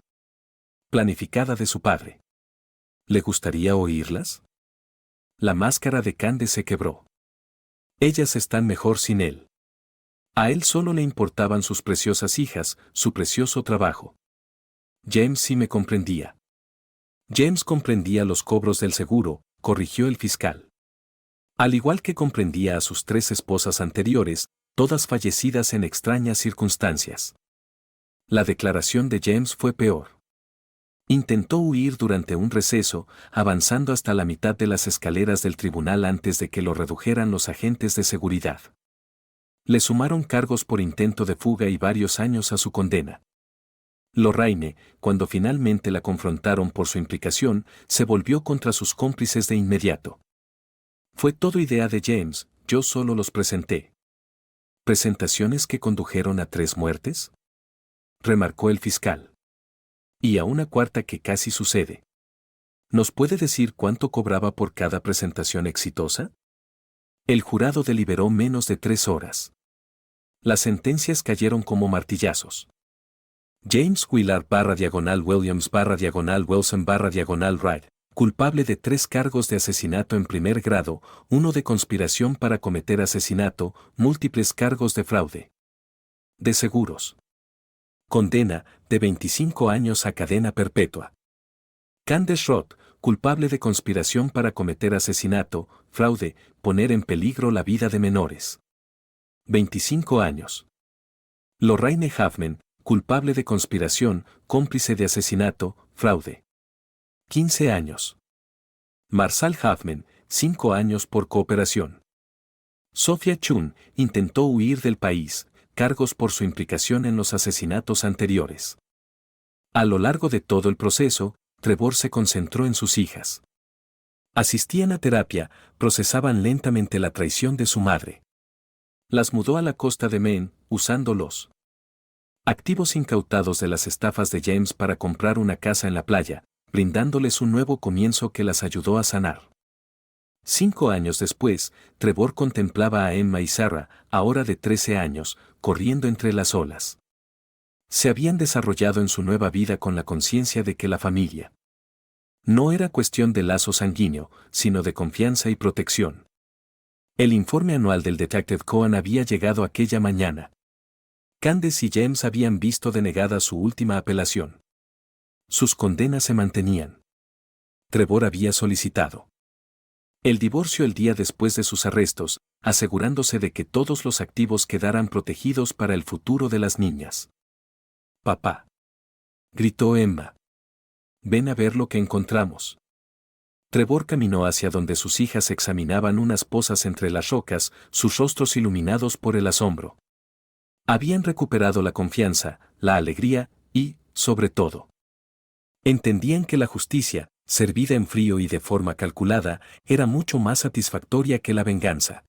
[SPEAKER 1] planificada de su padre. ¿Le gustaría oírlas? La máscara de Candace se quebró. Ellas están mejor sin él. A él solo le importaban sus preciosas hijas, su precioso trabajo. James sí me comprendía. James comprendía los cobros del seguro, corrigió el fiscal. Al igual que comprendía a sus 3 esposas anteriores, todas fallecidas en extrañas circunstancias. La declaración de James fue peor. Intentó huir durante un receso, avanzando hasta la mitad de las escaleras del tribunal antes de que lo redujeran los agentes de seguridad. Le sumaron cargos por intento de fuga y varios años a su condena. Lorraine, cuando finalmente la confrontaron por su implicación, se volvió contra sus cómplices de inmediato. Fue todo idea de James, yo solo los presenté. ¿Presentaciones que condujeron a 3 muertes? Remarcó el fiscal. Y a una cuarta que casi sucede. ¿Nos puede decir cuánto cobraba por cada presentación exitosa? El jurado deliberó menos de 3 horas. Las sentencias cayeron como martillazos. James Willard /Williams /Wilson /Wright, culpable de 3 cargos de asesinato en primer grado, 1 de conspiración para cometer asesinato, múltiples cargos de fraude. De seguros. Condena, de 25 años a cadena perpetua. Candace Roth, culpable de conspiración para cometer asesinato, fraude, poner en peligro la vida de menores. 25 años. Lorraine Huffman, culpable de conspiración, cómplice de asesinato, fraude. 15 años. Marshall Huffman, 5 años por cooperación. Sophia Chun, intentó huir del país, cargos por su implicación en los asesinatos anteriores. A lo largo de todo el proceso, Trevor se concentró en sus hijas. Asistían a terapia, procesaban lentamente la traición de su madre. Las mudó a la costa de Maine, usando los activos incautados de las estafas de James para comprar una casa en la playa, brindándoles un nuevo comienzo que las ayudó a sanar. 5 años después, Trevor contemplaba a Emma y Sarah, ahora de 13 años, corriendo entre las olas. Se habían desarrollado en su nueva vida con la conciencia de que la familia no era cuestión de lazo sanguíneo, sino de confianza y protección. El informe anual del Detective Cohen había llegado aquella mañana. Candace y James habían visto denegada su última apelación. Sus condenas se mantenían. Trevor había solicitado el divorcio el día después de sus arrestos, asegurándose de que todos los activos quedaran protegidos para el futuro de las niñas. «Papá», gritó Emma. «Ven a ver lo que encontramos». Trevor caminó hacia donde sus hijas examinaban unas pozas entre las rocas, sus rostros iluminados por el asombro. Habían recuperado la confianza, la alegría y, sobre todo, entendían que la justicia, servida en frío y de forma calculada, era mucho más satisfactoria que la venganza.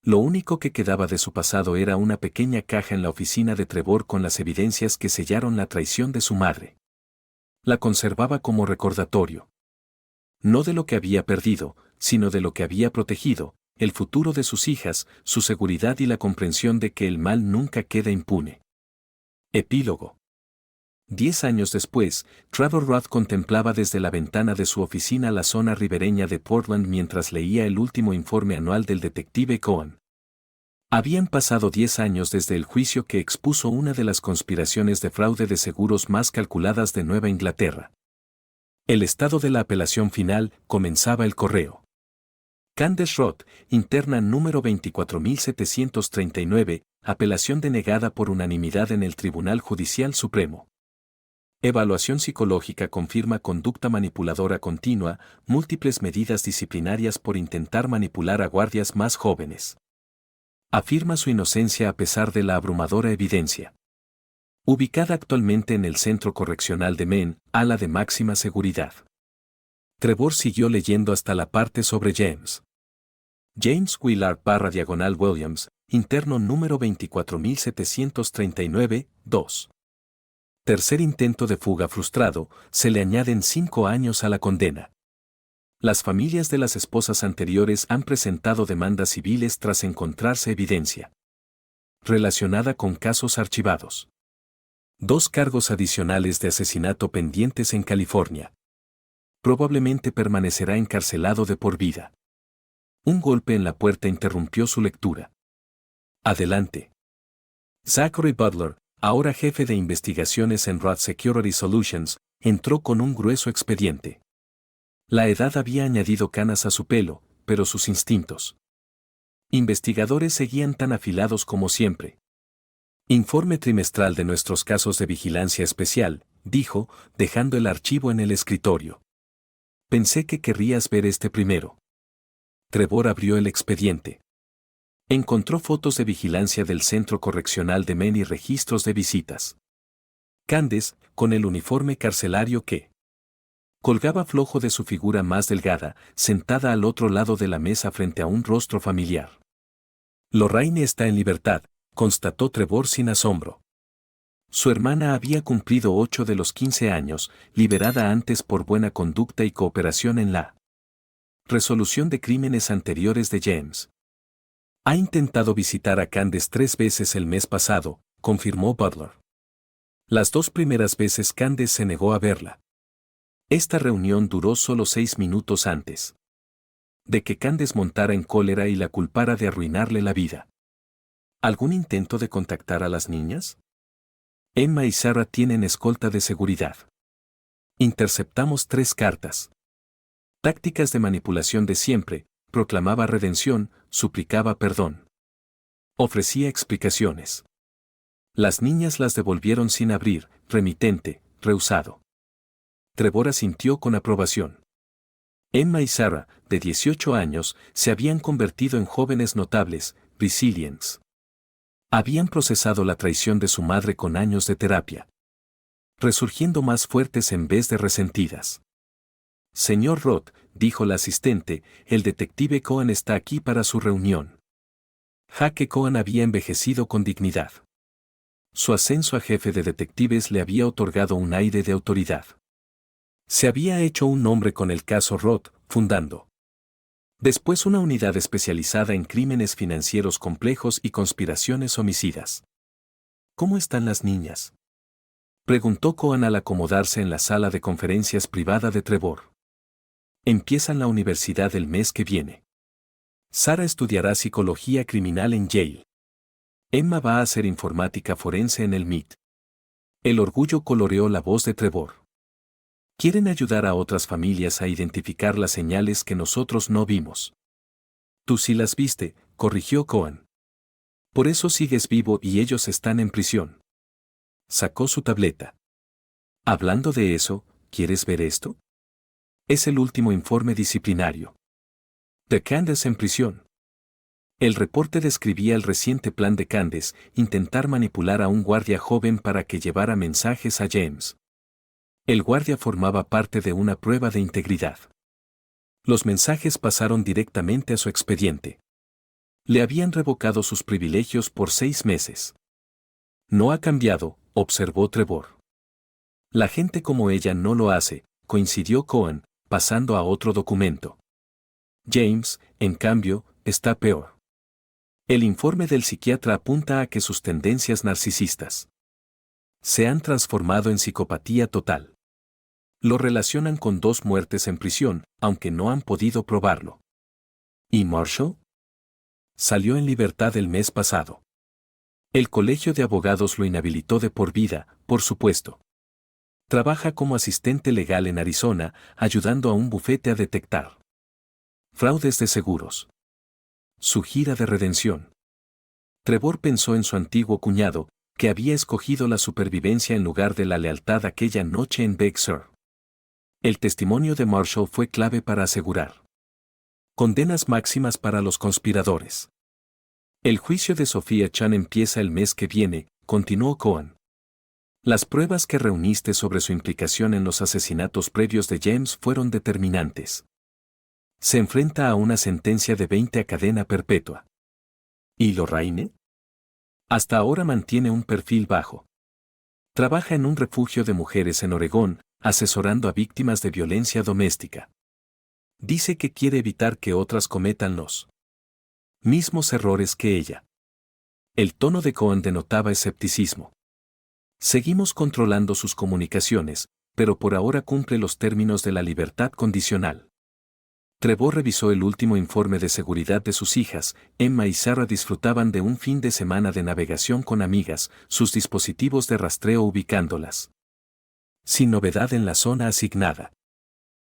[SPEAKER 1] Lo único que quedaba de su pasado era una pequeña caja en la oficina de Trevor con las evidencias que sellaron la traición de su madre. La conservaba como recordatorio. No de lo que había perdido, sino de lo que había protegido, el futuro de sus hijas, su seguridad y la comprensión de que el mal nunca queda impune. Epílogo. 10 años después, Trevor Roth contemplaba desde la ventana de su oficina la zona ribereña de Portland mientras leía el último informe anual del detective Cohen. Habían pasado 10 años desde el juicio que expuso una de las conspiraciones de fraude de seguros más calculadas de Nueva Inglaterra. El estado de la apelación final comenzaba el correo. Candace Roth, interna número 24739, apelación denegada por unanimidad en el Tribunal Judicial Supremo. Evaluación psicológica confirma conducta manipuladora continua, múltiples medidas disciplinarias por intentar manipular a guardias más jóvenes. Afirma su inocencia a pesar de la abrumadora evidencia. Ubicada actualmente en el Centro Correccional de Maine, ala de máxima seguridad. Trevor siguió leyendo hasta la parte sobre James. James Willard /Williams, interno número 24739, 2. Tercer intento de fuga frustrado, se le añaden 5 años a la condena. Las familias de las esposas anteriores han presentado demandas civiles tras encontrarse evidencia relacionada con casos archivados. 2 cargos adicionales de asesinato pendientes en California. Probablemente permanecerá encarcelado de por vida. Un golpe en la puerta interrumpió su lectura. Adelante. Zachary Butler, ahora jefe de investigaciones en Roth Security Solutions, entró con un grueso expediente. La edad había añadido canas a su pelo, pero sus instintos investigadores seguían tan afilados como siempre. Informe trimestral de nuestros casos de vigilancia especial, dijo, dejando el archivo en el escritorio. Pensé que querrías ver este primero. Trevor abrió el expediente. Encontró fotos de vigilancia del Centro Correccional de Maine y registros de visitas. Candace, con el uniforme carcelario que colgaba flojo de su figura más delgada, sentada al otro lado de la mesa frente a un rostro familiar. Lorraine está en libertad, constató Trevor sin asombro. Su hermana había cumplido 8 de los 15 años, liberada antes por buena conducta y cooperación en la resolución de crímenes anteriores de James. Ha intentado visitar a Candace 3 veces el mes pasado, confirmó Butler. Las 2 primeras veces Candace se negó a verla. Esta reunión duró solo 6 minutos antes de que Candace montara en cólera y la culpara de arruinarle la vida. ¿Algún intento de contactar a las niñas? Emma y Sarah tienen escolta de seguridad. Interceptamos 3 cartas. Tácticas de manipulación de siempre, proclamaba redención, suplicaba perdón. Ofrecía explicaciones. Las niñas las devolvieron sin abrir, remitente, rehusado. Trevor asintió con aprobación. Emma y Sarah, de 18 años, se habían convertido en jóvenes notables, resilients. Habían procesado la traición de su madre con años de terapia, resurgiendo más fuertes en vez de resentidas. Señor Roth, dijo la asistente, el detective Cohen está aquí para su reunión. Jake Cohen había envejecido con dignidad. Su ascenso a jefe de detectives le había otorgado un aire de autoridad. Se había hecho un nombre con el caso Roth, fundando después una unidad especializada en crímenes financieros complejos y conspiraciones homicidas. ¿Cómo están las niñas?, preguntó Cohen al acomodarse en la sala de conferencias privada de Trevor. Empiezan la universidad el mes que viene. Sarah estudiará psicología criminal en Yale. Emma va a hacer informática forense en el MIT. El orgullo coloreó la voz de Trevor. Quieren ayudar a otras familias a identificar las señales que nosotros no vimos. Tú sí las viste, corrigió Cohen. Por eso sigues vivo y ellos están en prisión. Sacó su tableta. Hablando de eso, ¿quieres ver esto? Es el último informe disciplinario. De Candace en prisión. El reporte describía el reciente plan de Candace, intentar manipular a un guardia joven para que llevara mensajes a James. El guardia formaba parte de una prueba de integridad. Los mensajes pasaron directamente a su expediente. Le habían revocado sus privilegios por 6 meses. No ha cambiado, observó Trevor. La gente como ella no lo hace, coincidió Cohen, pasando a otro documento. James, en cambio, está peor. El informe del psiquiatra apunta a que sus tendencias narcisistas se han transformado en psicopatía total. Lo relacionan con 2 muertes en prisión, aunque no han podido probarlo. ¿Y Marshall? Salió en libertad el mes pasado. El colegio de abogados lo inhabilitó de por vida, por supuesto. Trabaja como asistente legal en Arizona, ayudando a un bufete a detectar fraudes de seguros. Su gira de redención. Trevor pensó en su antiguo cuñado, que había escogido la supervivencia en lugar de la lealtad aquella noche en Big Sur. El testimonio de Marshall fue clave para asegurar condenas máximas para los conspiradores. El juicio de Sophia Chan empieza el mes que viene, continuó Cohen. Las pruebas que reuniste sobre su implicación en los asesinatos previos de James fueron determinantes. Se enfrenta a una sentencia de 20 a cadena perpetua. ¿Y Lorraine? Hasta ahora mantiene un perfil bajo. Trabaja en un refugio de mujeres en Oregón, asesorando a víctimas de violencia doméstica. Dice que quiere evitar que otras cometan los mismos errores que ella. El tono de Cohen denotaba escepticismo. Seguimos controlando sus comunicaciones, pero por ahora cumple los términos de la libertad condicional. Trevor revisó el último informe de seguridad de sus hijas. Emma y Sarah disfrutaban de un fin de semana de navegación con amigas, sus dispositivos de rastreo ubicándolas sin novedad en la zona asignada.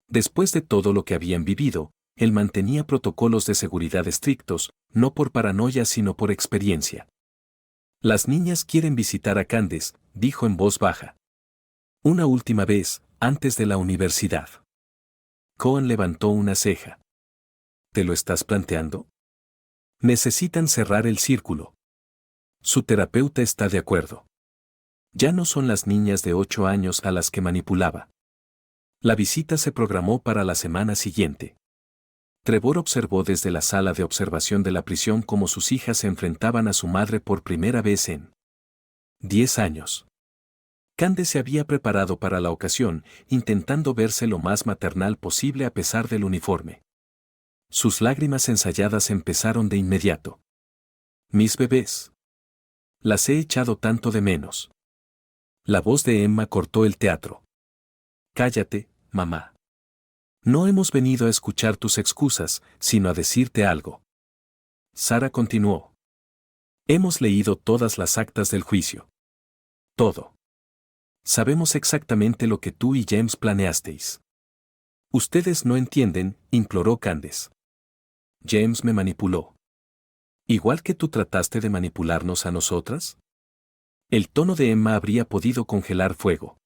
[SPEAKER 1] Después de todo lo que habían vivido, él mantenía protocolos de seguridad estrictos, no por paranoia sino por experiencia. Las niñas quieren visitar a Candace, dijo en voz baja. Una última vez, antes de la universidad. Cohen levantó una ceja. ¿Te lo estás planteando? Necesitan cerrar el círculo. Su terapeuta está de acuerdo. Ya no son las niñas de 8 años a las que manipulaba. La visita se programó para la semana siguiente. Trevor observó desde la sala de observación de la prisión cómo sus hijas se enfrentaban a su madre por primera vez en 10 años. Candace se había preparado para la ocasión, intentando verse lo más maternal posible a pesar del uniforme. Sus lágrimas ensayadas empezaron de inmediato. Mis bebés. Las he echado tanto de menos. La voz de Emma cortó el teatro. Cállate, mamá. No hemos venido a escuchar tus excusas, sino a decirte algo. Sarah continuó. Hemos leído todas las actas del juicio. Todo. Sabemos exactamente lo que tú y James planeasteis. Ustedes no entienden, imploró Candace. James me manipuló. ¿Igual que tú trataste de manipularnos a nosotras? El tono de Emma habría podido congelar fuego.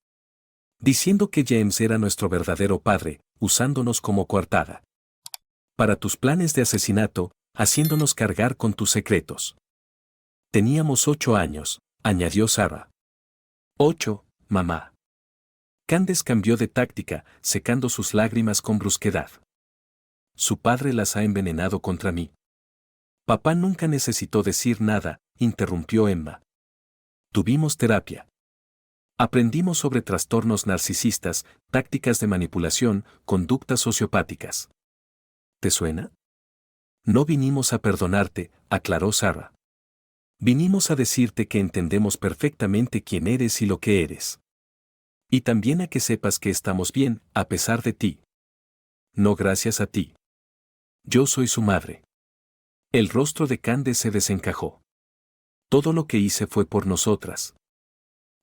[SPEAKER 1] Diciendo que James era nuestro verdadero padre, usándonos como coartada. Para tus planes de asesinato, haciéndonos cargar con tus secretos. Teníamos 8 años, añadió Sarah. 8, mamá. Candace cambió de táctica, secando sus lágrimas con brusquedad. Su padre las ha envenenado contra mí. Papá nunca necesitó decir nada, interrumpió Emma. Tuvimos terapia. Aprendimos sobre trastornos narcisistas, tácticas de manipulación, conductas sociopáticas. ¿Te suena? No vinimos a perdonarte, aclaró Sarah. Vinimos a decirte que entendemos perfectamente quién eres y lo que eres. Y también a que sepas que estamos bien, a pesar de ti. No gracias a ti. Yo soy su madre. El rostro de Candace se desencajó. Todo lo que hice fue por nosotras.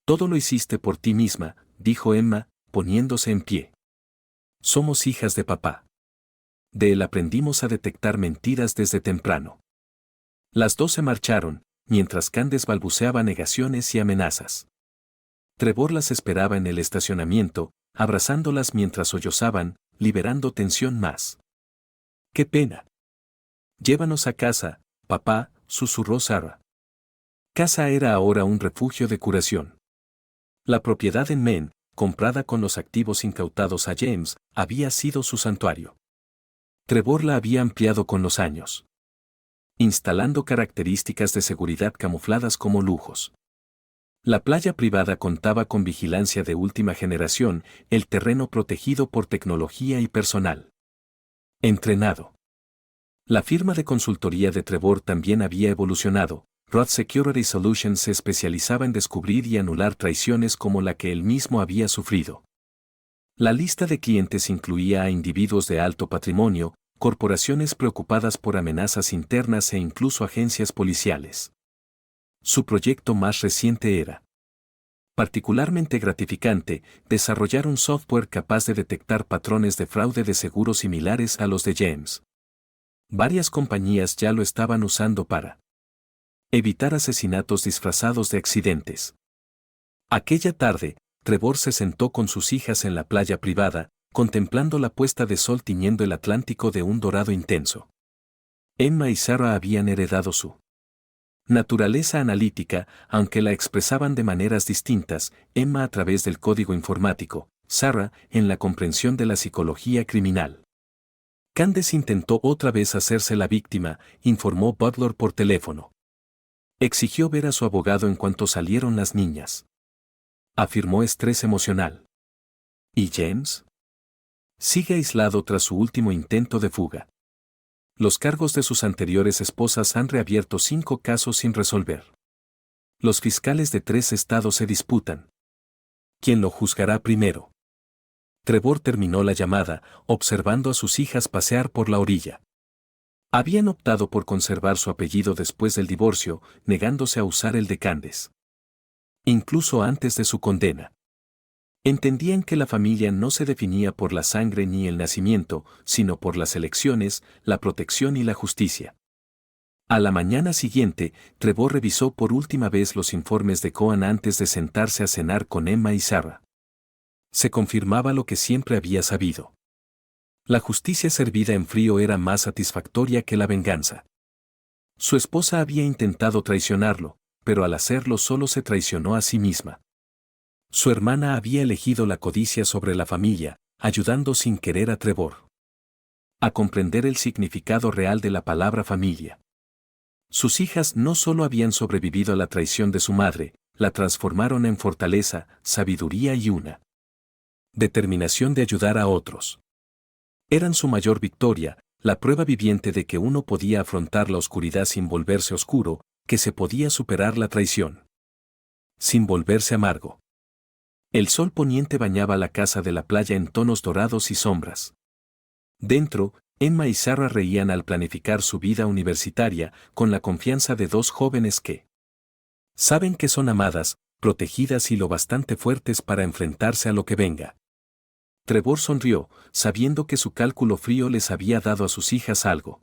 [SPEAKER 1] Todo lo hiciste por ti misma, dijo Emma, poniéndose en pie. Somos hijas de papá. De él aprendimos a detectar mentiras desde temprano. Las dos se marcharon, mientras Candace balbuceaba negaciones y amenazas. Trevor las esperaba en el estacionamiento, abrazándolas mientras sollozaban, liberando tensión más. ¡Qué pena! Llévanos a casa, papá, susurró Sarah. Casa era ahora un refugio de curación. La propiedad en Maine, comprada con los activos incautados a James, había sido su santuario. Trevor la había ampliado con los años, instalando características de seguridad camufladas como lujos. La playa privada contaba con vigilancia de última generación, el terreno protegido por tecnología y personal entrenado. La firma de consultoría de Trevor también había evolucionado. Roth Security Solutions se especializaba en descubrir y anular traiciones como la que él mismo había sufrido. La lista de clientes incluía a individuos de alto patrimonio, corporaciones preocupadas por amenazas internas e incluso agencias policiales. Su proyecto más reciente era particularmente gratificante, desarrollar un software capaz de detectar patrones de fraude de seguro similares a los de James. Varias compañías ya lo estaban usando para evitar asesinatos disfrazados de accidentes. Aquella tarde, Trevor se sentó con sus hijas en la playa privada, contemplando la puesta de sol tiñendo el Atlántico de un dorado intenso. Emma y Sarah habían heredado su naturaleza analítica, aunque la expresaban de maneras distintas, Emma a través del código informático, Sarah en la comprensión de la psicología criminal. Candace intentó otra vez hacerse la víctima, informó Butler por teléfono. Exigió ver a su abogado en cuanto salieron las niñas. Afirmó estrés emocional. ¿Y James? Sigue aislado tras su último intento de fuga. Los cargos de sus anteriores esposas han reabierto 5 casos sin resolver. Los fiscales de 3 estados se disputan. ¿Quién lo juzgará primero? Trevor terminó la llamada, observando a sus hijas pasear por la orilla. Habían optado por conservar su apellido después del divorcio, negándose a usar el de Candace. Incluso antes de su condena. Entendían que la familia no se definía por la sangre ni el nacimiento, sino por las elecciones, la protección y la justicia. A la mañana siguiente, Trevor revisó por última vez los informes de Cohen antes de sentarse a cenar con Emma y Sarah. Se confirmaba lo que siempre había sabido. La justicia servida en frío era más satisfactoria que la venganza. Su esposa había intentado traicionarlo, pero al hacerlo solo se traicionó a sí misma. Su hermana había elegido la codicia sobre la familia, ayudando sin querer a Trevor a comprender el significado real de la palabra familia. Sus hijas no solo habían sobrevivido a la traición de su madre, la transformaron en fortaleza, sabiduría y una determinación de ayudar a otros. Eran su mayor victoria, la prueba viviente de que uno podía afrontar la oscuridad sin volverse oscuro, que se podía superar la traición sin volverse amargo. El sol poniente bañaba la casa de la playa en tonos dorados y sombras. Dentro, Emma y Sarah reían al planificar su vida universitaria, con la confianza de 2 jóvenes que saben que son amadas, protegidas y lo bastante fuertes para enfrentarse a lo que venga. Trevor sonrió, sabiendo que su cálculo frío les había dado a sus hijas algo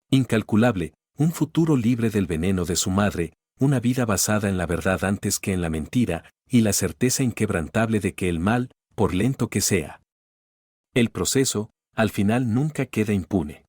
[SPEAKER 1] incalculable, un futuro libre del veneno de su madre, una vida basada en la verdad antes que en la mentira, y la certeza inquebrantable de que el mal, por lento que sea, el proceso, al final nunca queda impune.